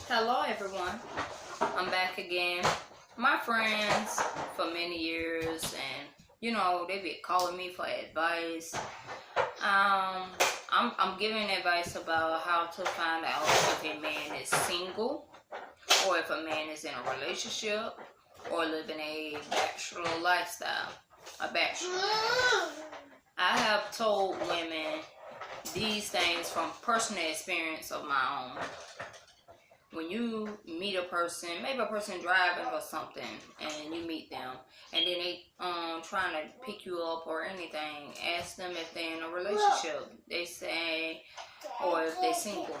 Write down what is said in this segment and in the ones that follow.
Hello everyone, I'm back again. My friends for many years, and they be calling me for advice. I'm giving advice about how to find out if a man is single or if a man is in a relationship or living a bachelor lifestyle. A bachelor. I have told women these things from personal experience of my own. When you meet a person, maybe a person driving or something, and you meet them, and then they trying to pick you up or anything, ask them if they're in a relationship. They say, or if they're single.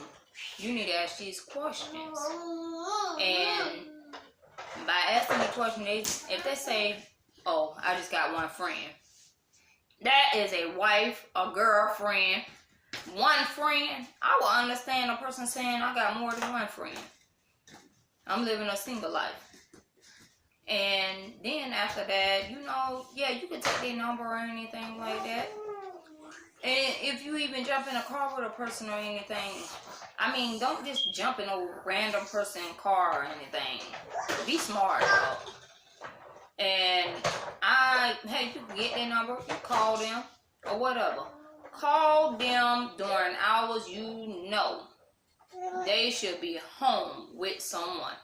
You need to ask these questions. And by asking the question, if they say, "Oh, I just got one friend," that is a wife, a girlfriend. One friend, I will understand a person saying I got more than one friend. I'm living a single life. And then after that, you can take their number or anything like that. And if you even jump in a car with a person or anything, don't just jump in a random person's car or anything. Be smart, though. And you can get their number, you call them, or whatever. Call them during hours they should be home with someone.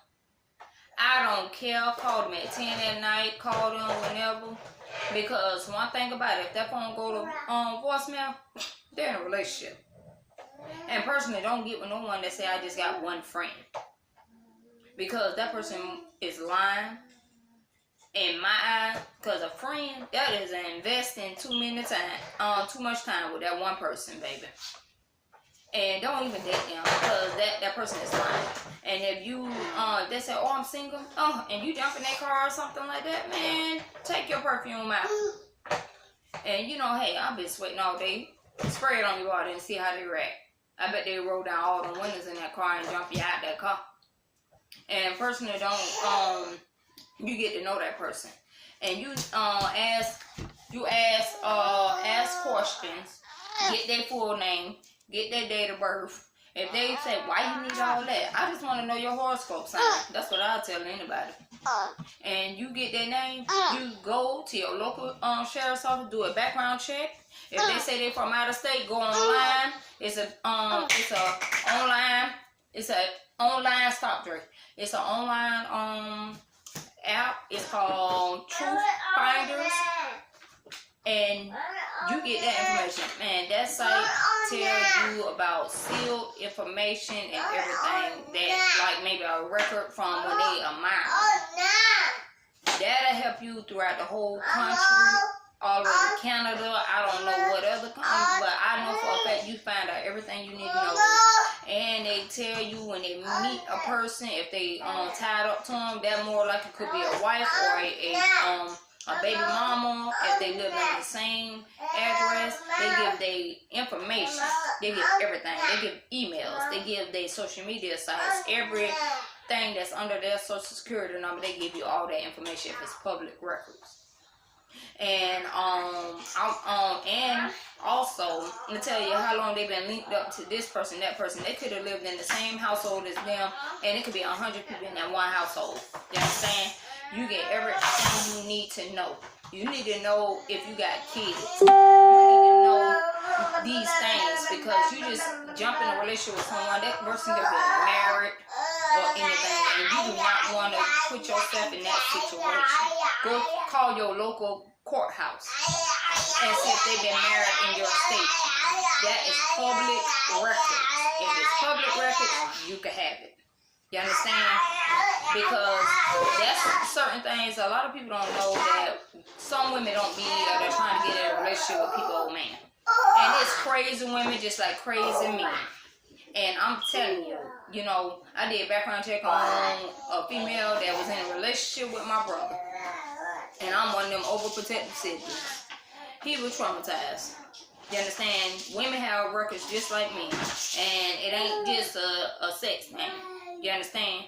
I don't care. Call them at 10 at night. Call them whenever. Because one thing about it, if that phone go to voicemail, they're in a relationship. And personally, don't get with no one that say I just got one friend. Because that person is lying. In my eye, because a friend, that is investing too much time with that one person, baby. And don't even date them, because that person is lying. And if you, they say, "Oh, I'm single," and you jump in their car or something like that, man, take your perfume out. And hey, I've been sweating all day. Spray it on your body and see how they react. I bet they roll down all the windows in that car and jump you out that car. And personally, you get to know that person, and you ask questions, get their full name, get their date of birth. If they say, "Why you need all that?" I just want to know your horoscope sign. That's what I'll tell anybody. And you get their name, you go to your local sheriff's office, do a background check. If they say they're from out of state, go online. It's an online stop drink. It's an online app. It's called Truth Finders, and you get that information. Man, that site tells you about sealed information and everything that, like maybe a record from when they are minor. That'll help you throughout the whole country, all over Canada. I don't know what other country, but I know for a fact you find out everything you need to know. And they tell you when they meet a person, if they tied up to them, that more likely could be a wife or a baby mama. If they live in the same address, they give their information. They give everything. They give emails. They give their social media sites. Everything that's under their social security number, they give you all that information if it's public records. And and also, I'm gonna tell you how long they've been linked up to this person, that person. They could have lived in the same household as them, and it could be 100 people in that one household. You understand? You get everything you need to know. You need to know if you got kids. You need to know these things, because you just jump in a relationship with someone, that person could be married or anything, and you do not want to put yourself in that situation. Go call your local courthouse and see if they've been married in your state. That is public record. If it's public record, you can have it. You understand? Because that's certain things a lot of people don't know, that some women don't be they're trying to get in a relationship with people old man. And it's crazy women just like crazy men. And I'm telling you, I did a background check on a female that was in a relationship with my brother. And I'm one of them overprotective siblings. He was traumatized. You understand? Women have records just like me. And it ain't just a sex thing. You understand?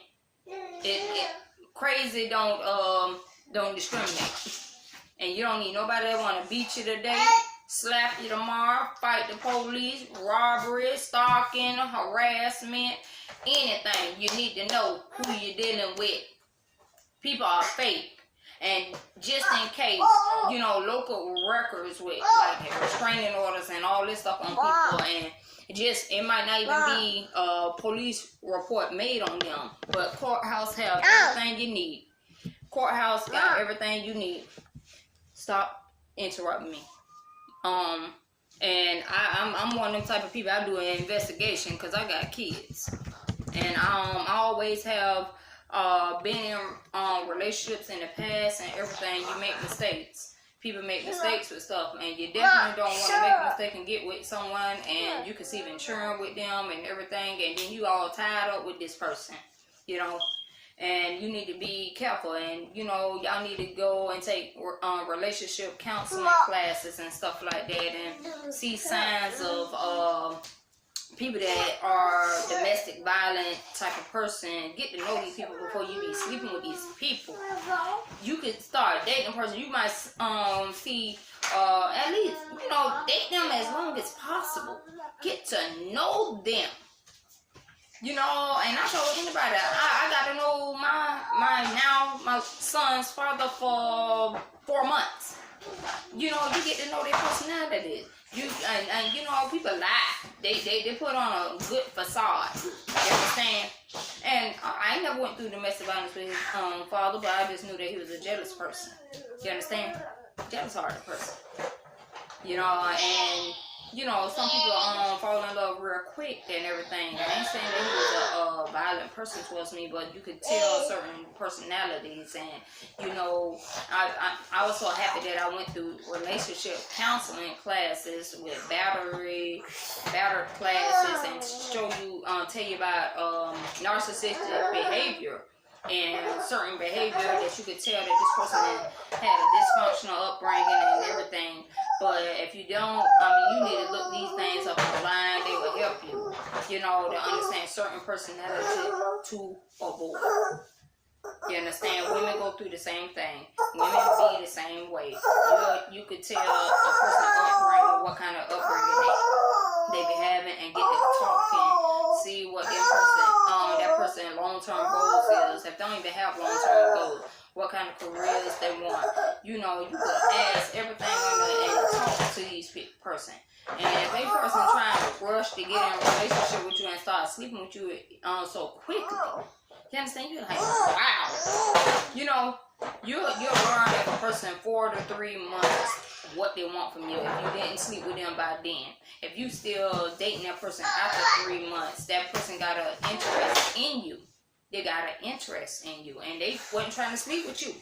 Crazy don't discriminate. And you don't need nobody that want to beat you today, slap you tomorrow, fight the police, robbery, stalking, harassment, anything. You need to know who you're dealing with. People are fake. And just in case, you know, local records with like restraining orders and all this stuff on people, and it might not even be a police report made on them, but courthouse have everything you need. Courthouse got everything you need. Stop interrupting me. And I'm one of them type of people. I do an investigation because I got kids, and I always have been in relationships in the past and everything. You make mistakes. People make mistakes with stuff, and you definitely don't want to make a mistake and get with someone and you conceive insurance with them and everything, and then you all tied up with this person, you know. And you need to be careful, and you know, y'all need to go and take relationship counseling classes and stuff like that, and see signs of people that are domestic violent type of person. Get to know these people before you be sleeping with these people. You could start dating a person. You might see at least, you know, date them as long as possible. Get to know them. You know, and I told anybody, I got to know my son's father for 4 months. You know, you get to know their personality. And you know, people lie. They put on a good facade. You understand? And I never went through domestic violence with his father, but I just knew that he was a jealous person. You understand? Jealous-hearted person. You know, and you know, some people fall in love real quick and everything. I ain't saying that he was a violent person towards me, but you could tell certain personalities. And you know, I was so happy that I went through relationship counseling classes with battered classes, and tell you about narcissistic behavior and certain behavior that you could tell that this person had a dysfunctional upbringing and everything. But if you don't, you need to look these things up online. They will help you, you know, to understand certain personality to avoid. You understand? Women go through the same thing. Women be the same way. You could tell a person's upbringing, what kind of upbringing they be having, and get to talking, see what that person long-term goals is. If they don't even have long-term goals, what kind of careers they want. You know, you could ask everything and talk to these person. And if a person trying to rush to get in a relationship with you and start sleeping with you so quickly, you understand? You're like, wow. You know, you'll learn if a person 4 to 3 months what they want from you if you didn't sleep with them by then. If you still dating that person after 3 months, that person got an interest in you. They got an interest in you, and they wasn't trying to sleep with you.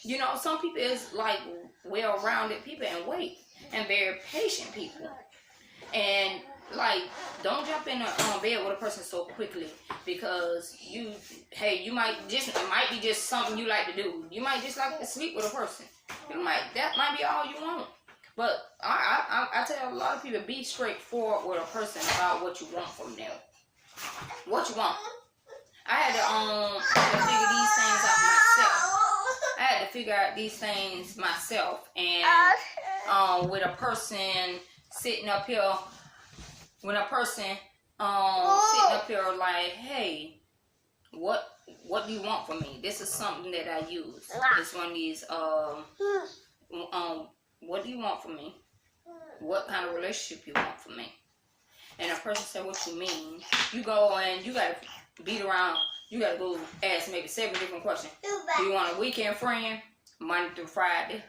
You know, some people is like well-rounded people and wait, and very patient people. And like, don't jump in bed with a person so quickly, because it might be just something you like to do. You might just like to sleep with a person. That might be all you want. But I tell a lot of people, be straightforward with a person about what you want from them. What you want. I had to figure these things myself. And with a person sitting up here, sitting up here like, hey, what do you want from me? This is something that I use. It's one of these, what do you want from me? What kind of relationship you want from me? And a person said, what you mean? You go and you got to beat around. You got to go ask maybe 7 different questions. Do you want a weekend friend? Monday through Friday.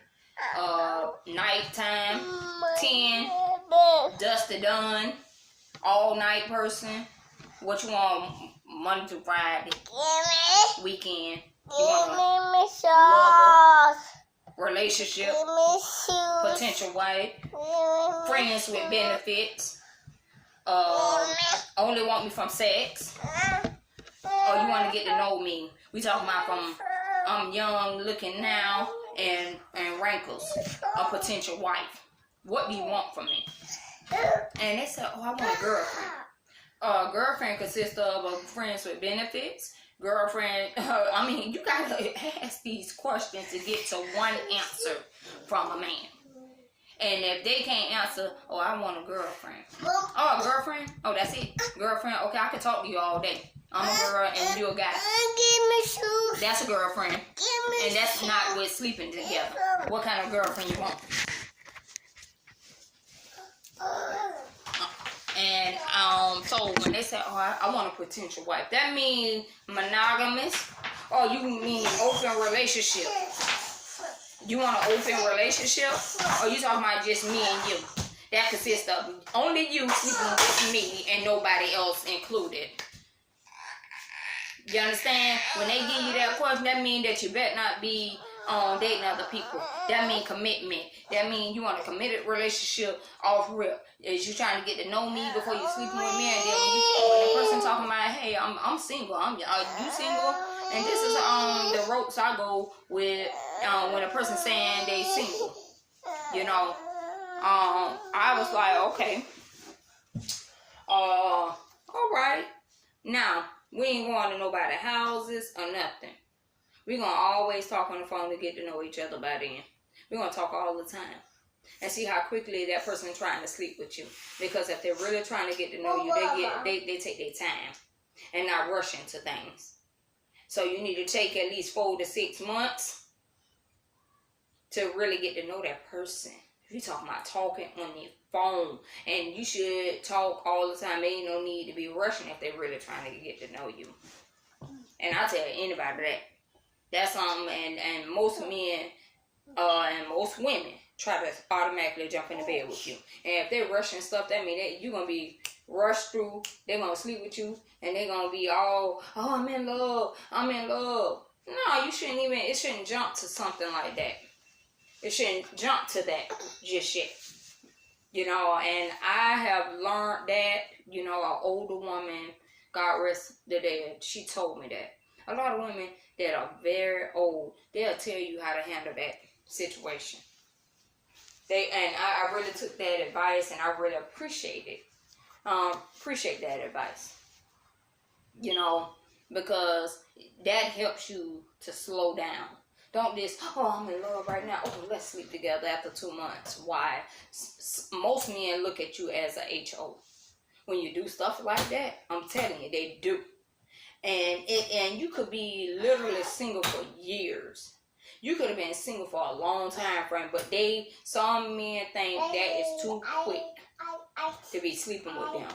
Nighttime. 10. Dust to done. All night person. What you want? Monday through Friday. Weekend. You want a lover, relationship. Potential wife. Friends with benefits. Only want me from sex, or you want to get to know me. We talking about from I'm young looking now and wrinkles. A potential wife. What do you want from me? And they said, oh, I want a girlfriend. Girlfriend consists of friends with benefits. Girlfriend, you gotta ask these questions to get to one answer from a man. And if they can't answer, oh, I want a girlfriend. Oh, a girlfriend? Oh, that's it? Girlfriend? Okay, I can talk to you all day. I'm a girl and you a guy. That's a girlfriend. And that's not with sleeping together. What kind of girlfriend you want? And so when they say, oh, I want a potential wife, that means monogamous, or you mean open relationship? You want an open relationship, or you talking about just me and you? That consists of only you sleeping with me and nobody else included. You understand? When they give you that question, that means that you better not be dating other people. That means commitment. That means you want a committed relationship off rip. Is you trying to get to know me before you sleeping with me, and then when the person talking about, hey, I'm single. Are you single? And this is the ropes I go with when a person saying they single. You know, I was like, okay, all right. Now we ain't going to nobody's houses or nothing. We're going to always talk on the phone to get to know each other by then. We're going to talk all the time. And see how quickly that person is trying to sleep with you. Because if they're really trying to get to know you, they take their time. And not rush into things. So you need to take at least 4 to 6 months to really get to know that person. If you're talking about talking on your phone. And you should talk all the time. There ain't no need to be rushing if they're really trying to get to know you. And I tell anybody that. That's and most men and most women try to automatically jump in the bed with you. And if they're rushing stuff, that means that you're going to be rushed through. They're going to sleep with you. And they're going to be all, oh, I'm in love. I'm in love. No, you shouldn't even, it shouldn't jump to something like that. It shouldn't jump to that just yet. You know, and I have learned that, you know, an older woman, God rest the dead, she told me that. A lot of women that are very old, they'll tell you how to handle that situation. I really took that advice, and I really appreciate it. Appreciate that advice. You know, because that helps you to slow down. Don't just, oh, I'm in love right now. Oh, let's sleep together after 2 months. Why? Most men look at you as a HO. When you do stuff like that, I'm telling you, they do. And you could be literally single for years. You could have been single for a long time frame, but some men think that is too quick to be sleeping with them.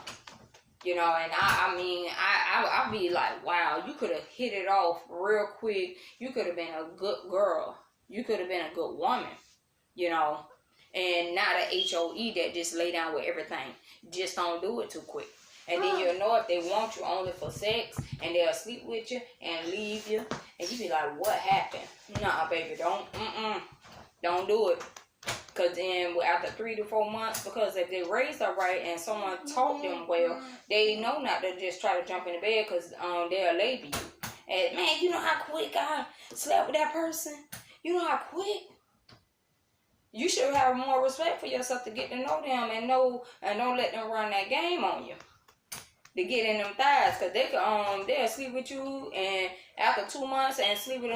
You know, and I be like, wow, you could have hit it off real quick. You could have been a good girl. You could have been a good woman, you know, and not a HOE that just lay down with everything. Just don't do it too quick. And then you'll know if they want you only for sex, and they'll sleep with you and leave you, and you be like, what happened? Nah, baby, don't do it. Because then after 3 to 4 months, because if they raised her right and someone taught them well, they know not to just try to jump in the bed because they'll label you. And man, you know how quick I slept with that person? You know how quick? You should have more respect for yourself to get to know them and don't let them run that game on you. To get in them thighs, because they'll sleep with you and after 2 months and sleep with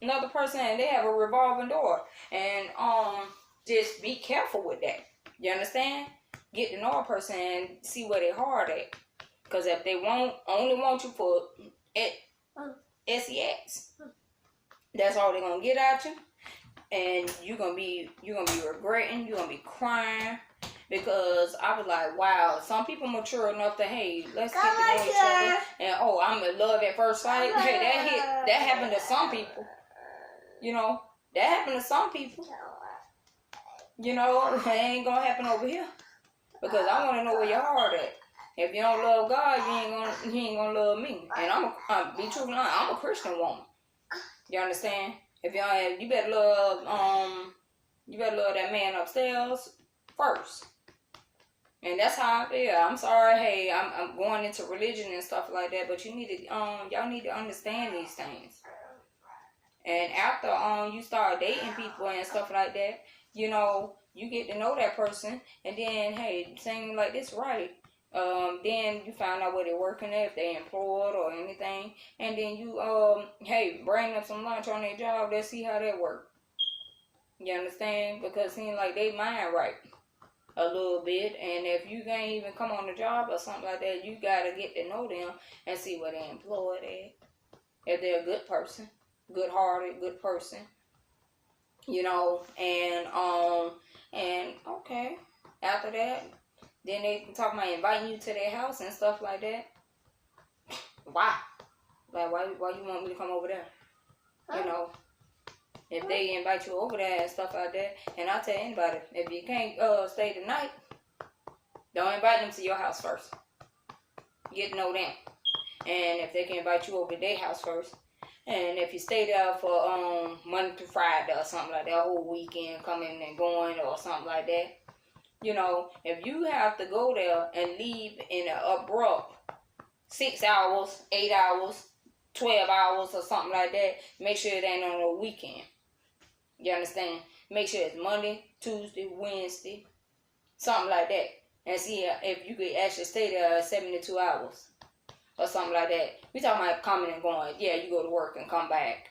another person, and they have a revolving door. And just be careful with that. You understand? Get to know a person and see where they hard at. Because if they only want you for sex, that's all they're gonna get out you. And you're gonna be regretting, you're gonna be crying. Because I was like, wow, some people mature enough to, hey, let's get to know each other. And, oh, I'm in love at first sight. Hey, that happened to some people. You know, that happened to some people. You know, it ain't going to happen over here. Because I want to know where your heart at. If you don't love God, you ain't gonna love me. And I'm be truthful, I'm a Christian woman. You understand? If you better love that man upstairs first. And that's how I feel. I'm sorry, hey, I'm going into religion and stuff like that, but you need to y'all need to understand these things. And after you start dating people and stuff like that, you know, you get to know that person, and then hey, saying like this right. Then you find out where they're working at, if they're employed or anything, and then you hey, bring them some lunch on their job. Let's see how that works. You understand? Because it seems like they mind right a little bit, and if you can't even come on the job or something like that, you gotta get to know them and see where they employed at. If they're a good person, good-hearted, good person, you know, and okay, after that, then they talk about inviting you to their house and stuff like that. Why? Like, why you want me to come over there? You know, if they invite you over there and stuff like that, and I'll tell anybody, if you can't stay the night, don't invite them to your house first. Get to know them. And if they can invite you over to their house first, and if you stay there for Monday through Friday or something like that, a whole weekend coming and going or something like that, you know, if you have to go there and leave in an abrupt 6 hours, 8 hours, 12 hours or something like that, make sure it ain't on a weekend. You understand? Make sure it's Monday, Tuesday, Wednesday, something like that. And see if you could actually stay there 72 hours or something like that. We talking about coming and going. Yeah, you go to work and come back.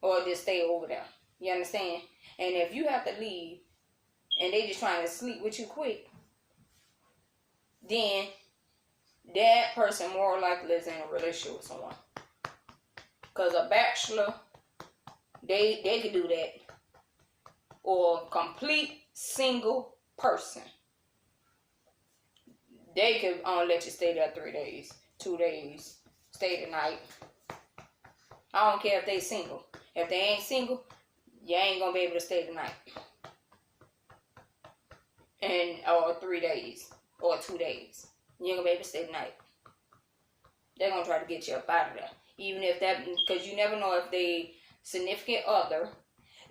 Or just stay over there. You understand? And if you have to leave and they just trying to sleep with you quick, then that person more likely is in a relationship with someone. Because a bachelor, they could do that. Or a complete single person, they could let you stay there 3 days, 2 days, stay the night. I don't care if they single. If they ain't single, you ain't gonna be able to stay the night. Or 3 days, or 2 days. You ain't gonna be able to stay the night. They're gonna try to get you up out of there. Even if that, because you never know if they significant other,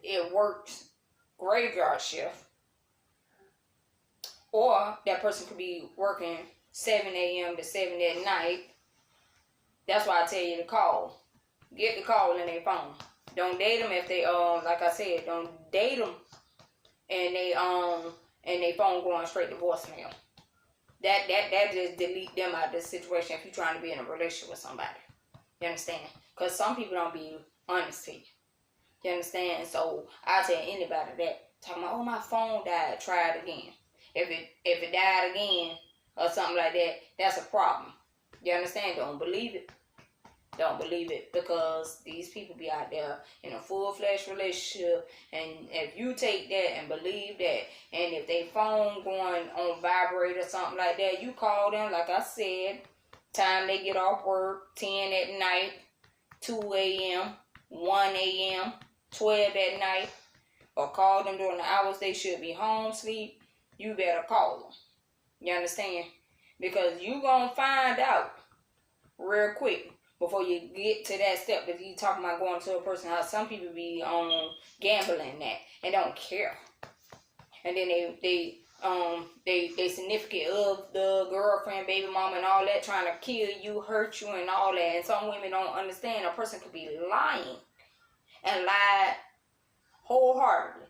it works graveyard shift, or that person could be working 7 a.m. to 7 at night. That's why I tell you to call. Get the call in their phone. Don't date them if they like I said, don't date them and they phone going straight to voicemail. That just delete them out of the situation if you're trying to be in a relationship with somebody. You understand? Because some people don't be honest to you. You understand? So I tell anybody that talking about, oh, my phone died, try it again. If it died again or something like that, that's a problem. You understand? Don't believe it. Don't believe it, because these people be out there in a full-fledged relationship, and if you take that and believe that, and if they phone going on vibrate or something like that, you call them, like I said, time they get off work, 10 at night, 2 a.m., 1 a.m., 12 at night, or call them during the hours they should be home sleep, you better call them. You understand? Because you gonna find out real quick before you get to that step that you talking about going to a person house. Some people be gambling that and don't care. And then they significant of the girlfriend, baby mama, and all that, trying to kill you, hurt you, and all that. And some women don't understand a person could be lying and lie wholeheartedly.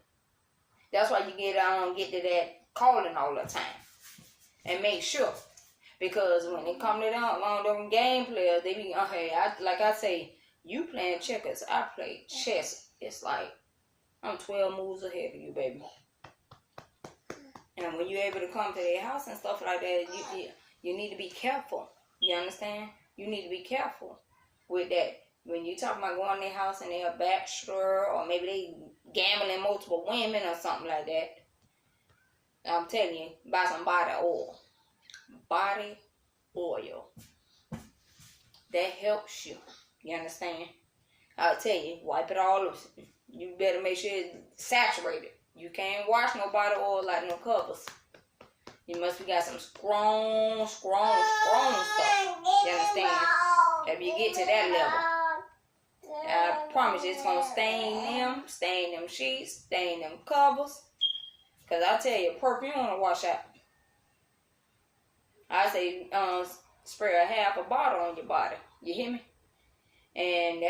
That's why you get to that calling all the time and make sure. Because when it come to them game players, they be, like I say, you playing checkers, I play chess. It's like, I'm 12 moves ahead of you, baby. And when you're able to come to their house and stuff like that, you need to be careful. You understand? You need to be careful with that. When you talking about going to their house and they're a bachelor, or maybe they gambling multiple women or something like that, I'm telling you, buy some body oil. Body oil. That helps you. You understand? I'll tell you, wipe it all up. You better make sure it's saturated. You can't wash no body oil like no covers. You must be got some strong stuff. You understand? If you get to that level, I promise you it's gonna stain them sheets, stain them covers. Cause I tell you, perfume wanna wash out. I say spray a half a bottle on your body. You hear me? And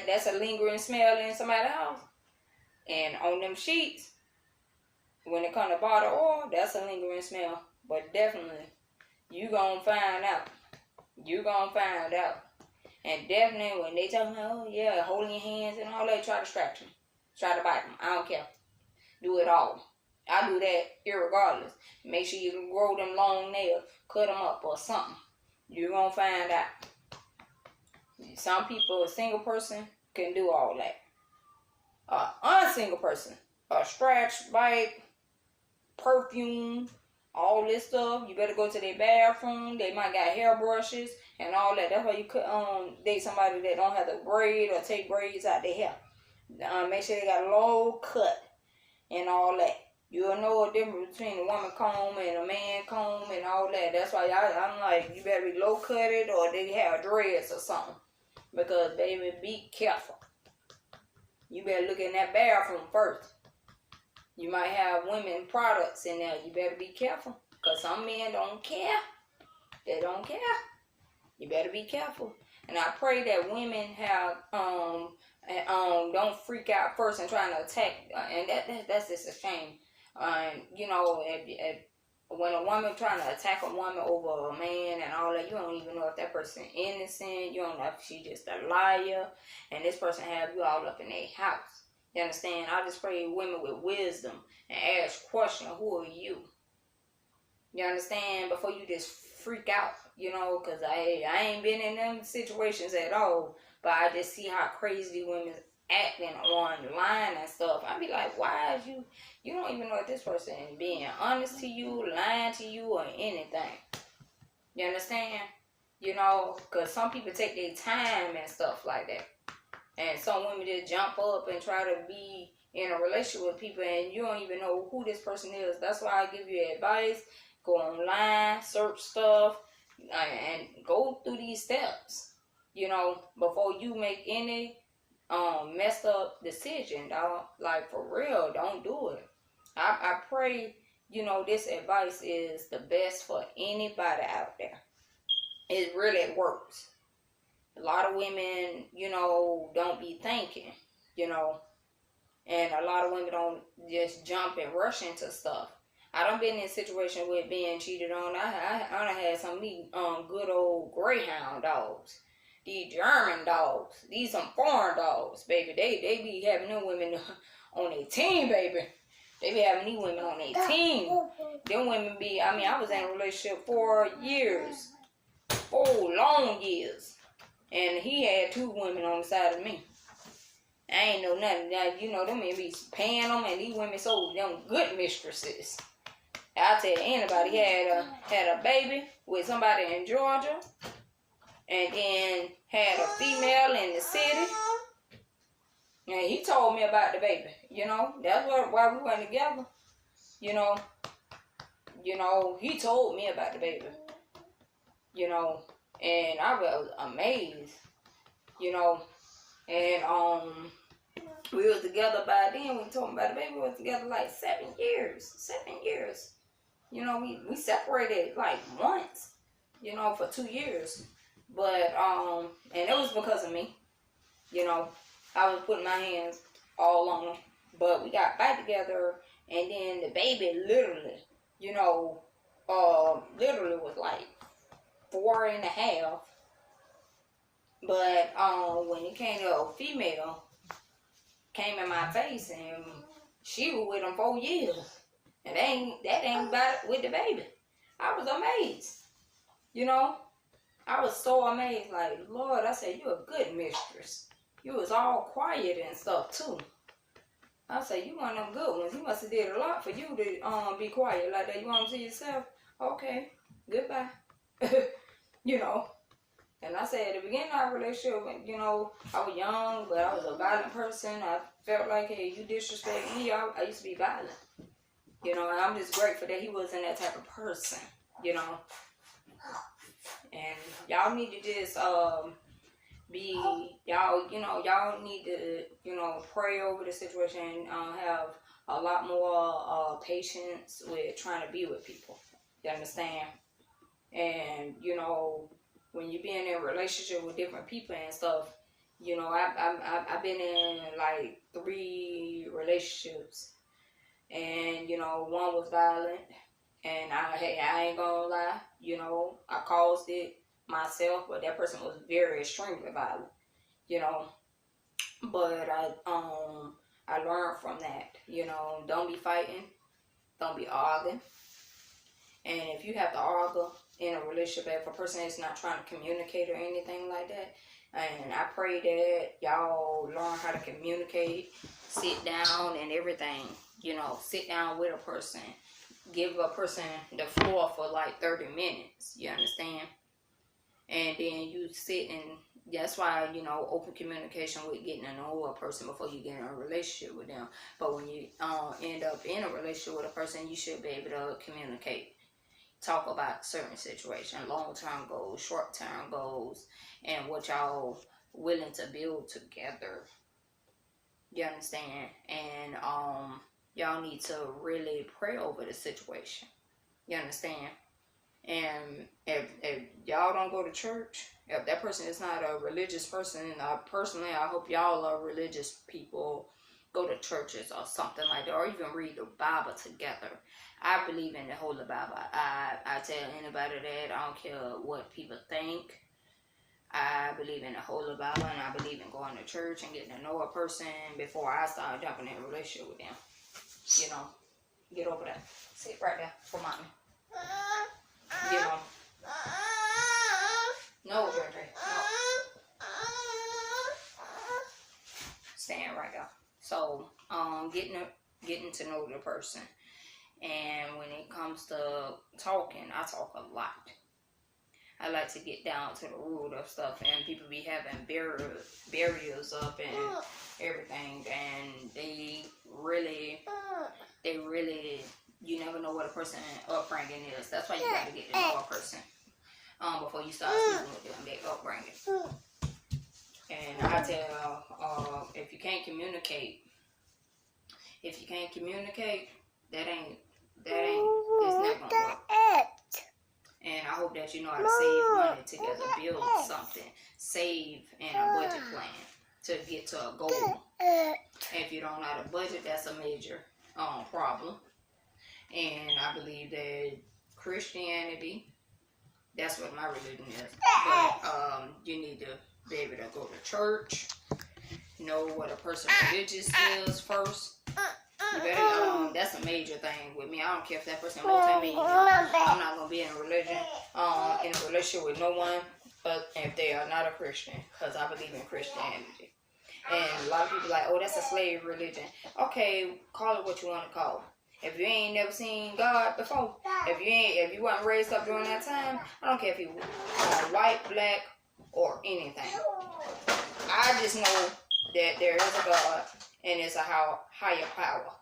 that's a lingering smell in somebody's house. And on them sheets, when it comes to bottle oil, that's a lingering smell. But definitely, you gonna find out. You gonna find out. And definitely, when they talking about, oh yeah, holding your hands and all that, try to distract them. Try to bite them. I don't care. Do it all. I do that irregardless. Make sure you grow them long nails, cut them up or something. You're going to find out. Some people, a single person, can do all that. Unsingle person, a scratch, bite, perfume, all this stuff. You better go to their bathroom. They might got hairbrushes and all that. That's why you could date somebody that don't have to braid or take braids out their hair. Make sure they got a low cut and all that. You'll know a difference between a woman comb and a man comb and all that. That's why I'm like, you better be low cutted or they have dreads or something. Because, baby, be careful. You better look in that bathroom first. You might have women products in there. You better be careful. Because some men don't care. They don't care. You better be careful. And I pray that women have don't freak out first and trying to attack. And that's just a shame. You know, if when a woman trying to attack a woman over a man and all that, you don't even know if that person innocent. You don't know if she just a liar. And this person have you all up in their house. You understand? I just pray women with wisdom and ask questions, who are you? You understand? Before you just freak out, you know, because I ain't been in them situations at all. But I just see how crazy women acting online and stuff. I be like, why is you don't even know if this person is being honest to you, lying to you, or anything. You understand? You know, because some people take their time and stuff like that. And some women just jump up and try to be in a relationship with people and you don't even know who this person is. That's why I give you advice. Go online, search stuff, and go through these steps, you know, before you make any messed up decision, dog. Like, for real, don't do it. I pray, you know, this advice is the best for anybody out there. It really works. A lot of women, you know, don't be thinking, you know, and a lot of women don't just jump and rush into stuff. I done been in a situation with being cheated on. I done had some of these good old greyhound dogs. These German dogs. These some foreign dogs, baby. They be having them women on their team, baby. They be having these women on their team. Them women be, I mean, I was in a relationship 4 years. 4 long years. And he had 2 women on the side of me. I ain't know nothing. Now, you know, them men be paying them, and these women so them good mistresses. I'll tell anybody, he had a baby with somebody in Georgia, and then had a female in the city. And he told me about the baby, you know. That's why we went together. You know, he told me about the baby. You know, and I was amazed, you know. And we was together by then. We told me about the baby. We was together like 7 years. 7 years. You know, we separated like once, you know, for 2 years. But, and it was because of me. You know, I was putting my hands all on him. But we got back together, and then the baby literally, you know, literally was like 4.5. But when it came to a female, came in my face, and she was with him 4 years. And that ain't about it with the baby. I was amazed. You know? I was so amazed. Like, Lord, I said, you a good mistress. You was all quiet and stuff, too. I said, you one of them good ones. He must have did a lot for you to be quiet like that. You want to see yourself? Okay. Goodbye. You know? And I said, at the beginning of our relationship, you know, I was young, but I was a violent person. I felt like, hey, you disrespect me. I used to be violent. You know, and I'm just grateful that he wasn't that type of person, you know. And y'all need to just y'all need to, you know, pray over the situation, have a lot more patience with trying to be with people. You understand? And, you know, when you're being in a relationship with different people and stuff, you know, I've been in like 3 relationships. And, you know, one was violent, and I ain't gonna lie, you know, I caused it myself, but that person was very extremely violent, you know. But I learned from that. You know, don't be fighting. Don't be arguing. And if you have to argue in a relationship, if a person is not trying to communicate or anything like that, and I pray that y'all learn how to communicate, sit down and everything. You know, sit down with a person. Give a person the floor for like 30 minutes. You understand? And then you sit and that's why, you know, open communication with getting to know a person before you get in a relationship with them. But when you end up in a relationship with a person, you should be able to communicate. Talk about certain situations, long-term goals, short-term goals, and what y'all willing to build together. You understand? And y'all need to really pray over the situation. You understand? And if y'all don't go to church, if that person is not a religious person, personally, I hope y'all are religious people, go to churches or something like that, or even read the Bible together. I believe in the Holy Bible. I tell anybody that. I don't care what people think. I believe in the Holy Bible, and I believe in going to church and getting to know a person before I start jumping in a relationship with them. You know, get over that. Sit right there for mommy. You know. No, Gregory. No. Stand right there. So, getting to know the person. And when it comes to talking, I talk a lot. I like to get down to the root of stuff, and people be having barriers up and everything, and they really, you never know what a person upbringing is. That's why you got to get to know a person before you start speaking with them, their upbringing. And I tell, if you can't communicate, that ain't, it's never gonna work. And I hope that you know how to save money together, build something, save in a budget plan to get to a goal. And if you don't know how to budget, that's a major problem. And I believe that Christianity, that's what my religion is. But you need to be able to go to church, know what a person religious is first. You better, that's a major thing with me. I don't care if that person multi-millionaire. I'm not gonna be in a religion, in a relationship with no one, but if they are not a Christian, because I believe in Christianity. And a lot of people are like, oh, that's a slave religion. Okay, call it what you want to call it. If you ain't never seen God before, if you weren't raised up during that time, I don't care if you white, black, or anything. I just know that there is a God and it's a higher power,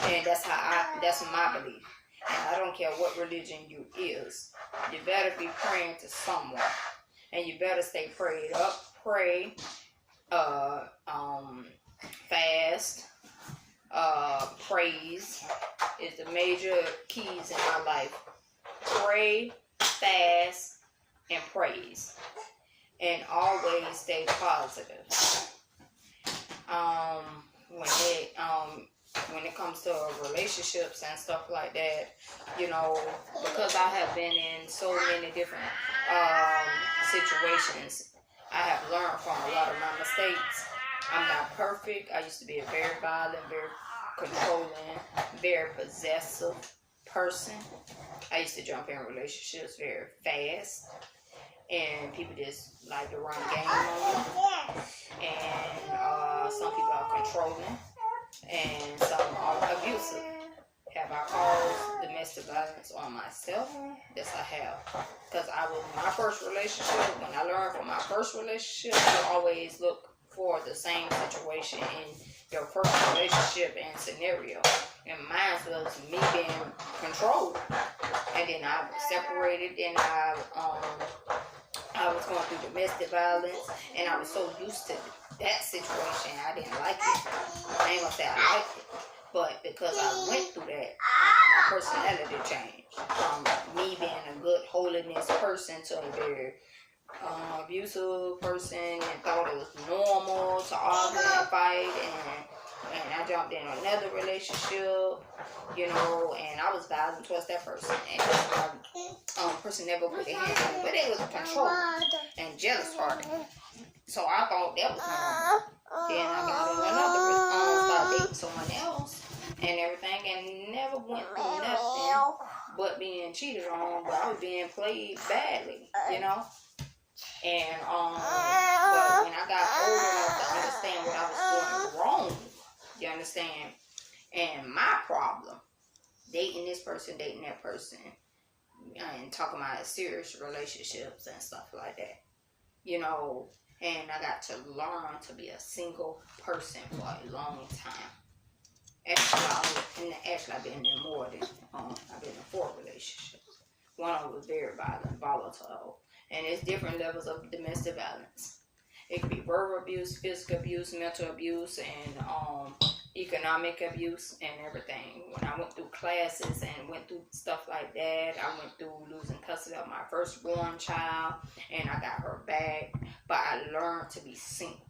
and that's my belief. And I don't care what religion you is. You better be praying to someone, and you better stay prayed up, pray, fast, praise is the major keys in my life. Pray, fast, and praise, and always stay positive. When it comes to relationships and stuff like that, you know, because I have been in so many different situations, I have learned from a lot of my mistakes. I'm not perfect. I used to be a very violent, very controlling, very possessive person. I used to jump in relationships very fast, and people just like to run game on you. And some people are controlling, and some are abusive. Have I caused domestic violence on myself? Yes, I have. Because my first relationship, when I learned from my first relationship, you always look for the same situation in your first relationship and scenario. And mine was me being controlled. And then I was separated, and I was going through domestic violence, and I was so used to that situation, I didn't like it. I ain't gonna say I liked it, but because I went through that, my personality changed from me being a good holiness person to a very abusive person, and thought it was normal to argue and fight, and I jumped in another relationship, you know, and I was violent towards that person, and person never put their hands on me, but it was control and jealous party. So I thought that was normal. Then I got in another, started dating someone else and everything, and never went through nothing but being cheated on, but I was being played badly, you know. And but when I got old enough to understand what I was doing wrong, you understand, and my problem, dating this person, dating that person, and talking about serious relationships and stuff like that, you know. And I got to learn to be a single person for a long time. Actually, I've been in more than I've been in 4 relationships. One of them was very violent, volatile, and it's different levels of domestic violence. It could be verbal abuse, physical abuse, mental abuse, and economic abuse and everything. When I went through classes and went through stuff like that, I went through losing custody of my firstborn child, and I got her back. But I learned to be single.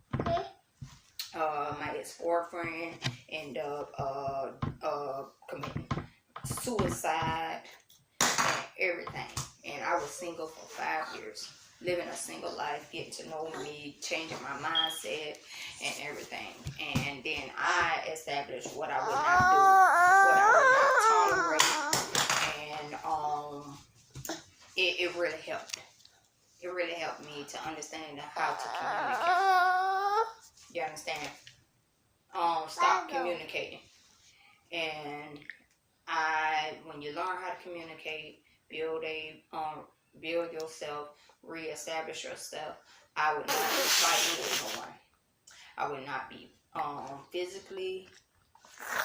My ex-boyfriend ended up committing suicide and everything. And I was single for 5 years, living a single life, getting to know me, changing my mindset and everything. And then I established what I would not do, what I would not tolerate. And it really helped. It really helped me to understand how to communicate. You understand? Stop communicating. And when you learn how to communicate, build yourself, reestablish yourself, I would not be fighting with no one. I would not be physically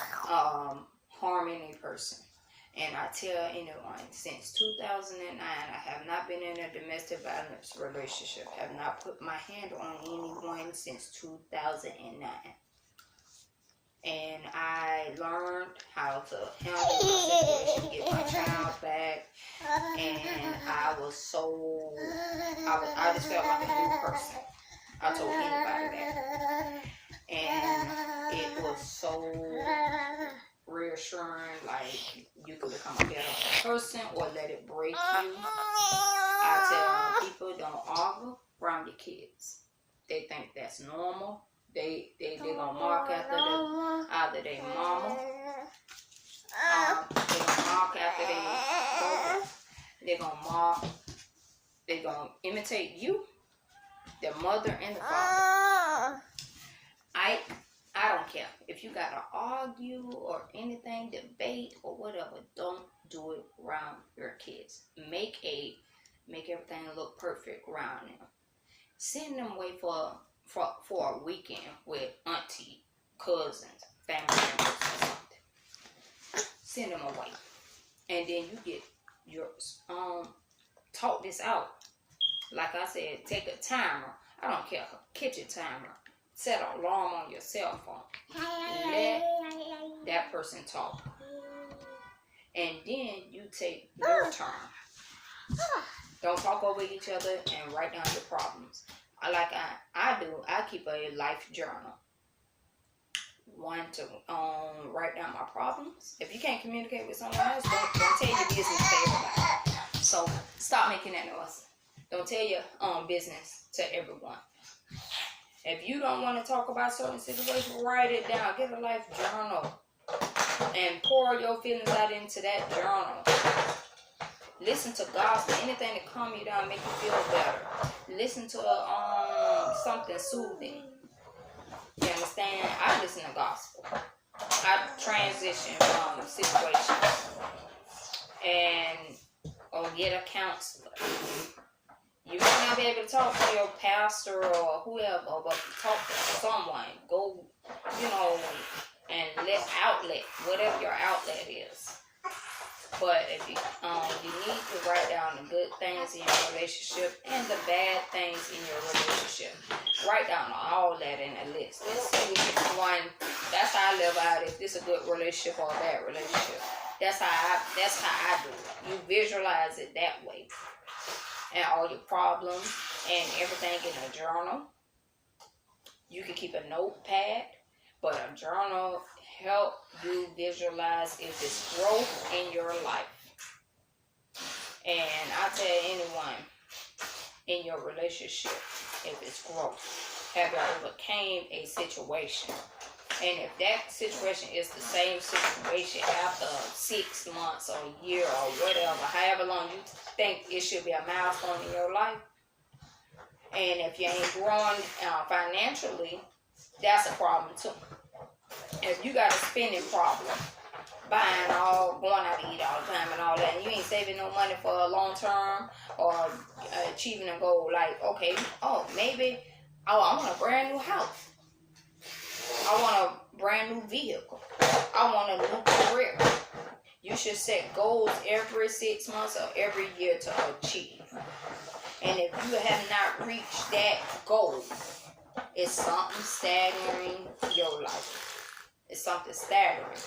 harming a person. And I tell anyone, since 2009, I have not been in a domestic violence relationship. Have not put my hand on anyone since 2009. And I learned how to handle my situation, get my child back. And I just felt like a new person. I told anybody that. And it was so reassuring, like you could become a better person or let it break you. I tell people, don't argue around your kids. They think that's normal. They gonna mark after either their mama, they gonna mark after their brother. They gonna imitate you, their mother and the father. I don't care. If you gotta argue or anything, debate or whatever, don't do it around your kids. Make everything look perfect around them. Send them away for a weekend with auntie, cousins, family members or something. Send them away. And then you get yours. Talk this out. Like I said, take a timer. I don't care. Kitchen timer. Set an alarm on your cell phone. Let that person talk. And then you take your turn. Don't talk over each other and write down your problems. I keep a life journal. One to write down my problems. If you can't communicate with someone else, don't tell your business to everybody. So stop making that noise. Don't tell your business to everyone. If you don't want to talk about certain situations, write it down. Get a life journal and pour your feelings out into that journal. Listen to gospel, anything to calm you down, make you feel better. Listen to something soothing. You understand? I listen to gospel. I transition from situations and get a counselor. You might not be able to talk to your pastor or whoever, but talk to someone. Go, and let outlet, whatever your outlet is. But if you need to write down the good things in your relationship and the bad things in your relationship. Write down all that in a list. Let's see which one. That's how I live out. If this is a good relationship or a bad relationship. That's how I do it. You visualize it that way. And all your problems and everything in a journal. You can keep a notepad, but a journal help you visualize if it's growth in your life. And I tell anyone in your relationship, if it's growth, have y'all overcame a situation? And if that situation is the same situation after 6 months or a year or whatever, however long you think it should be a milestone in your life, and if you ain't growing financially, that's a problem too. If you got a spending problem, going out to eat all the time and all that, and you ain't saving no money for a long term or achieving a goal, like, okay, maybe, I want a brand new house. I want a brand new vehicle. I want a new career. You should set goals every 6 months or every year to achieve. And if you have not reached that goal, it's something staggering your life. It's something staggering.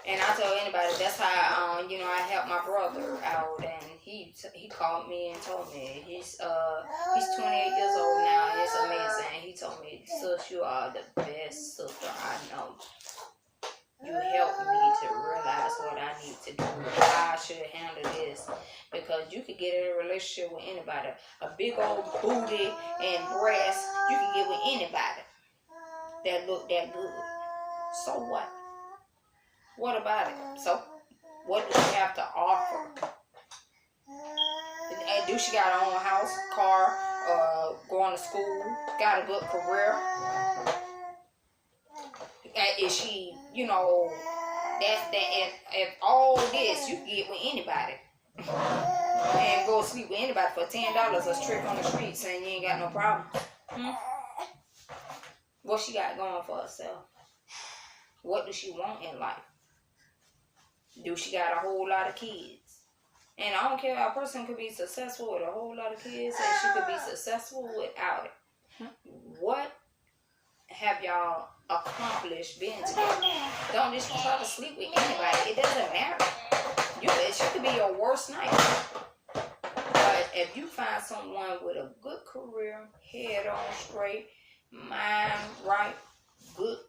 And I tell anybody, that's how I helped my brother out, and he called me and told me he's 28 years old now, and it's amazing. He told me, "Sis, you are the best sister I know. You helped me to realize what I need to do, how I should handle this, because you could get in a relationship with anybody. A big old booty and breasts, you can get with anybody that look that good. So what? What about it? So, what do she have to offer? Do she got her own house, car, going to school, got a good career? Is she, if all this, you can get with anybody. And go sleep with anybody for $10 a trick on the street saying you ain't got no problem. What she got going for herself? What does she want in life? Do she got a whole lot of kids? And I don't care, a person could be successful with a whole lot of kids, and she could be successful without it. What have y'all accomplished being together? Don't just try to sleep with anybody. It doesn't matter. She could be your worst night. But if you find someone with a good career, head on straight, mind right, good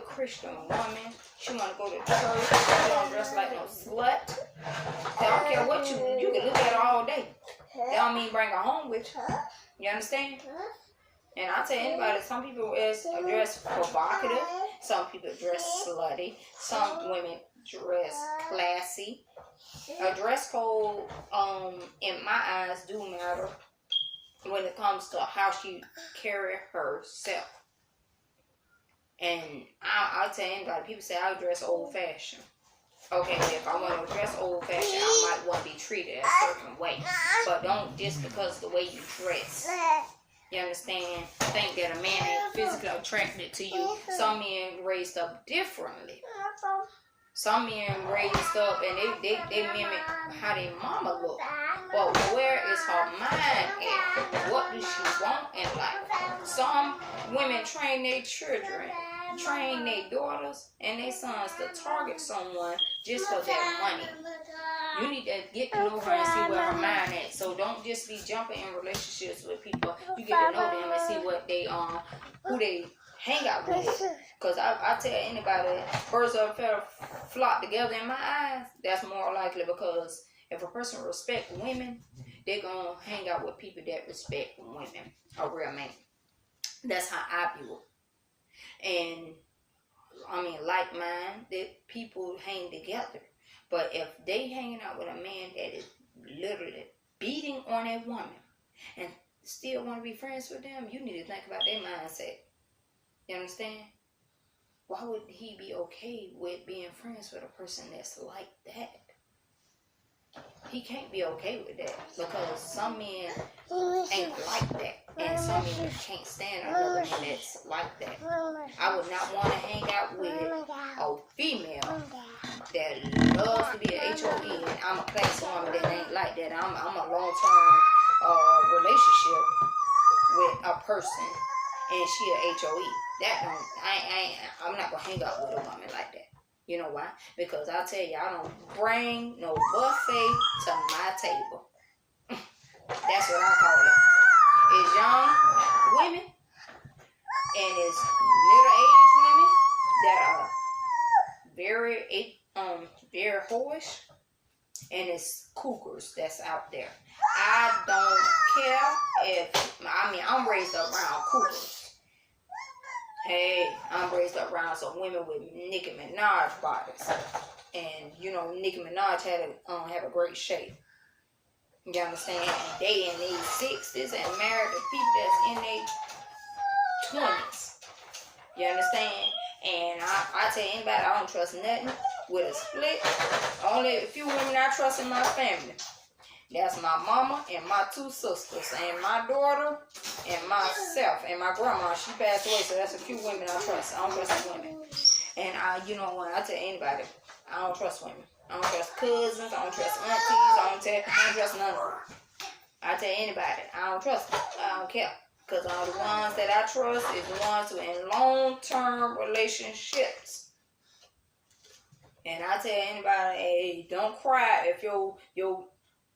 Christian woman, she want to go to church, she don't dress like no slut. They don't care what you can look at her all day. That don't mean bring her home with you. You understand? And I tell anybody, some people dress provocative, some people dress slutty, some women dress classy. A dress code, in my eyes, do matter when it comes to how she carry herself. And I'll tell anybody, people say I dress old-fashioned. Okay, if I want to dress old-fashioned, I might want to be treated a certain way. But don't just because of the way you dress. You understand? Think that a man ain't physically attracted to you. Some men raised up differently. Some men raised up and they mimic how their mama look. But where is her mind at? What does she want in life? Some women train their children, train their daughters and their sons to target someone just for their money. You need to get to know her and see where her mind at. So don't just be jumping in relationships with people. You get to know them and see what they who they hang out with. Because I tell anybody, birds of a feather flock together in my eyes. That's more likely, because if a person respects women, they're going to hang out with people that respect women, a real man. That's how I view it. And I mean, like mine, that people hang together. But if they hanging out with a man that is literally beating on a woman and still want to be friends with them, you need to think about their mindset. You understand? Why would he be okay with being friends with a person that's like that? He can't be okay with that, because some men ain't like that, and some men can't stand another man that's like that. I would not want to hang out with a female that loves to be a HOE, and I'm a classy woman that ain't like that. I'm a long-term relationship with a person, and she a HOE. I'm not gonna hang out with a woman like that. You know why? Because I tell you, I don't bring no buffet to my table. That's what I call it. It's young women and it's middle-aged women that are very whorish, and it's cougars that's out there. I don't care if, I'm raised up around cougars. Hey, I'm raised up around some women with Nicki Minaj bodies. And, you know, Nicki Minaj have a great shape. You understand? And they in their 60s and married to people that's in their 20s. You understand? And I tell anybody, I don't trust nothing with a split. Only a few women I trust in my family. That's my mama and my 2 sisters and my daughter and myself and my grandma. She passed away, so that's a few women I trust. I don't trust women. And you know, when I tell anybody, I don't trust women. I don't trust cousins. I don't trust aunties. I don't trust none of them. I tell anybody, I don't trust them. I don't care. Because all the ones that I trust is the ones who are in long-term relationships. And I tell anybody, hey, don't cry if your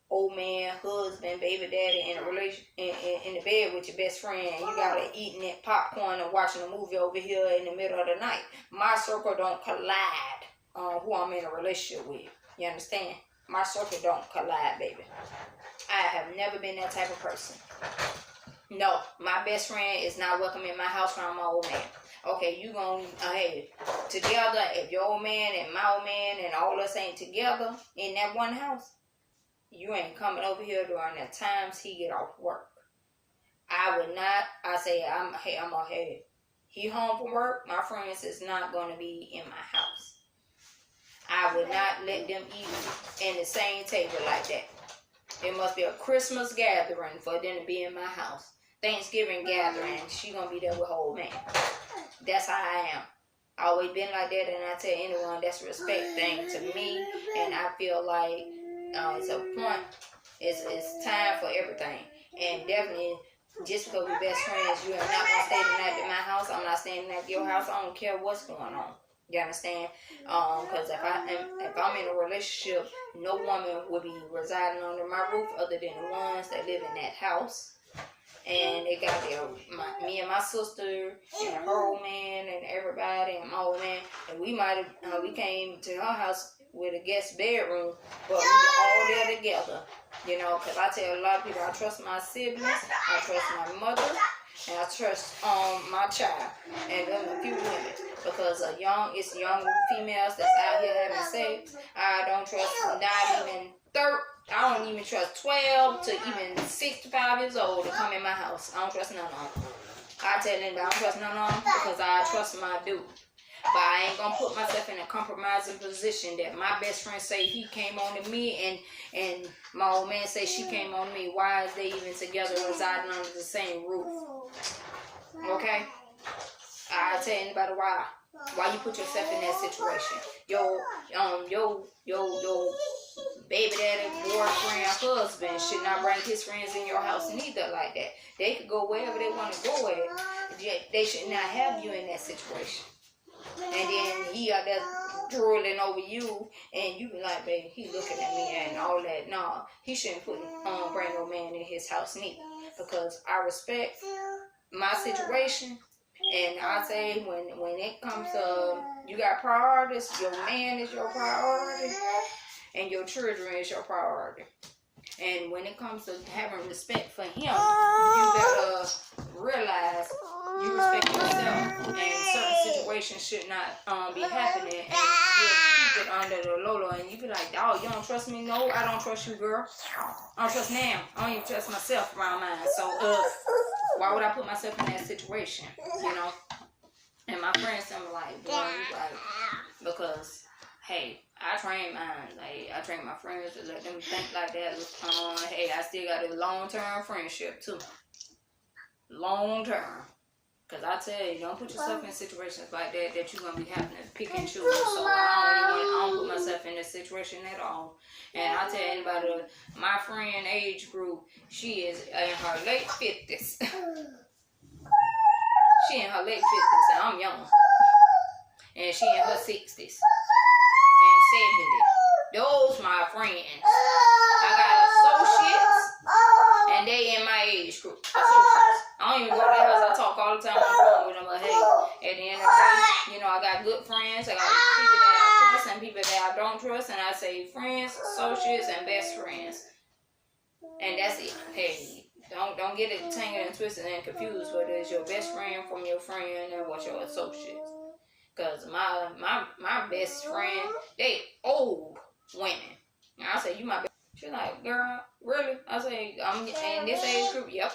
old man, husband, baby daddy in a relation in the bed with your best friend, and you gotta eating that popcorn and watching a movie over here in the middle of the night. My circle don't collide on who I'm in a relationship with. You understand? My circle don't collide, baby. I have never been that type of person. No, my best friend is not welcome in my house around my old man. Okay, you gonna, hey, together, if your old man and my old man and all us ain't together in that one house, you ain't coming over here during the times he get off work. I would not, he home from work, my friends is not going to be in my house. I would not let them eat in the same table like that. It must be a Christmas gathering for them to be in my house. Thanksgiving gathering, she going to be there with her old man. That's how I am. I always been like that, and I tell anyone that's a respect thing to me, and I feel like it's a point. It's time for everything. And definitely, just because we're best friends, you are not going to stay the night at my house. I'm not staying at your house. I don't care what's going on. You understand? Because if I'm in a relationship, no woman would be residing under my roof other than the ones that live in that house. And they got me and my sister and her old man and everybody and my old man. And we came to her house with a guest bedroom, but we all there together. You know, because I tell a lot of people, I trust my siblings, I trust my mother, and I trust my child, and then a few women. Because it's young females that's out here having sex. I don't trust not even 30. I don't even trust 12 to even 65 years old to come in my house. I don't trust none of them. I tell them that I don't trust none of them because I trust my dude. But I ain't gonna put myself in a compromising position that my best friend say he came on to me and my old man say she came on to me. Why is they even together residing under the same roof? Okay? I tell anybody why you put yourself in that situation. Your baby daddy, boyfriend, husband should not bring his friends in your house neither like that. They could go wherever they want to go at. They should not have you in that situation. And then he out there drooling over you, and you be like, babe, he looking at me and all that. No, he shouldn't bring no man in his house neither. Because I respect my situation. And I say when it comes to you got priorities, your man is your priority and your children is your priority. And when it comes to having respect for him, you better realize you respect yourself and certain situations should not be happening and you'll keep it under the Lolo and you be like, dog, you don't trust me? No, I don't trust you, girl. I don't trust Nam. I don't even trust myself around mine. So why would I put myself in that situation? You know? And my friends tell me like, boy, because hey, I train mine. Like I train my friends to let them think like that. Hey, I still got a long-term friendship too. Long-term. Because I tell you, don't put yourself in situations like that you're going to be having to pick and choose. So I don't put myself in this situation at all. And I tell anybody, my friend age group, she is in her late 50s. She in her late 50s and I'm young. And she in her 60s. And 70. Those my friends. I got associates. And they in my age group. Associates. I don't even go to their house. I talk all the time on the phone with them. But hey, at the end of the day, you know, I got good friends. I got people that I trust and people that I don't trust, and I say friends, associates, and best friends. And that's it. Hey, don't get it tangled and twisted and confused whether it's your best friend from your friend and what's your associates. Cause my best friend, they old women. And I say, you my best. She's like, girl, really? I say, I'm in this age group. Yep.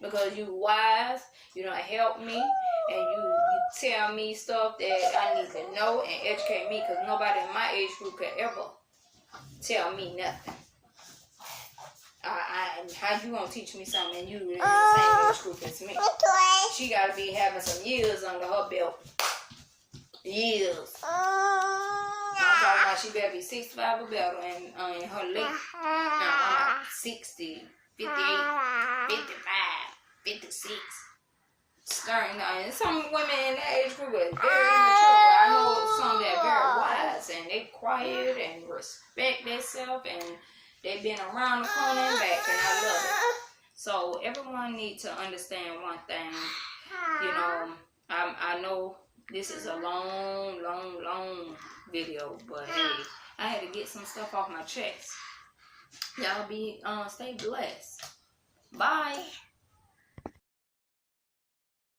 Because you wise, you don't help me, and you tell me stuff that I need to know and educate me. Cause nobody in my age group could ever tell me nothing. How you gonna teach me something and you in the same age group as me? She gotta be having some years under her belt. Years. I'm talking about she better be 65 or better and in her late 60, 58, 55, 56. Starting and some women in that age group are very immature. I know some that are very wise and they quiet and respect themselves and they've been around the corner and back, and I love it. So everyone needs to understand one thing. You know, I know this is a long video, but hey, I had to get some stuff off my chest. Y'all be stay blessed. Bye.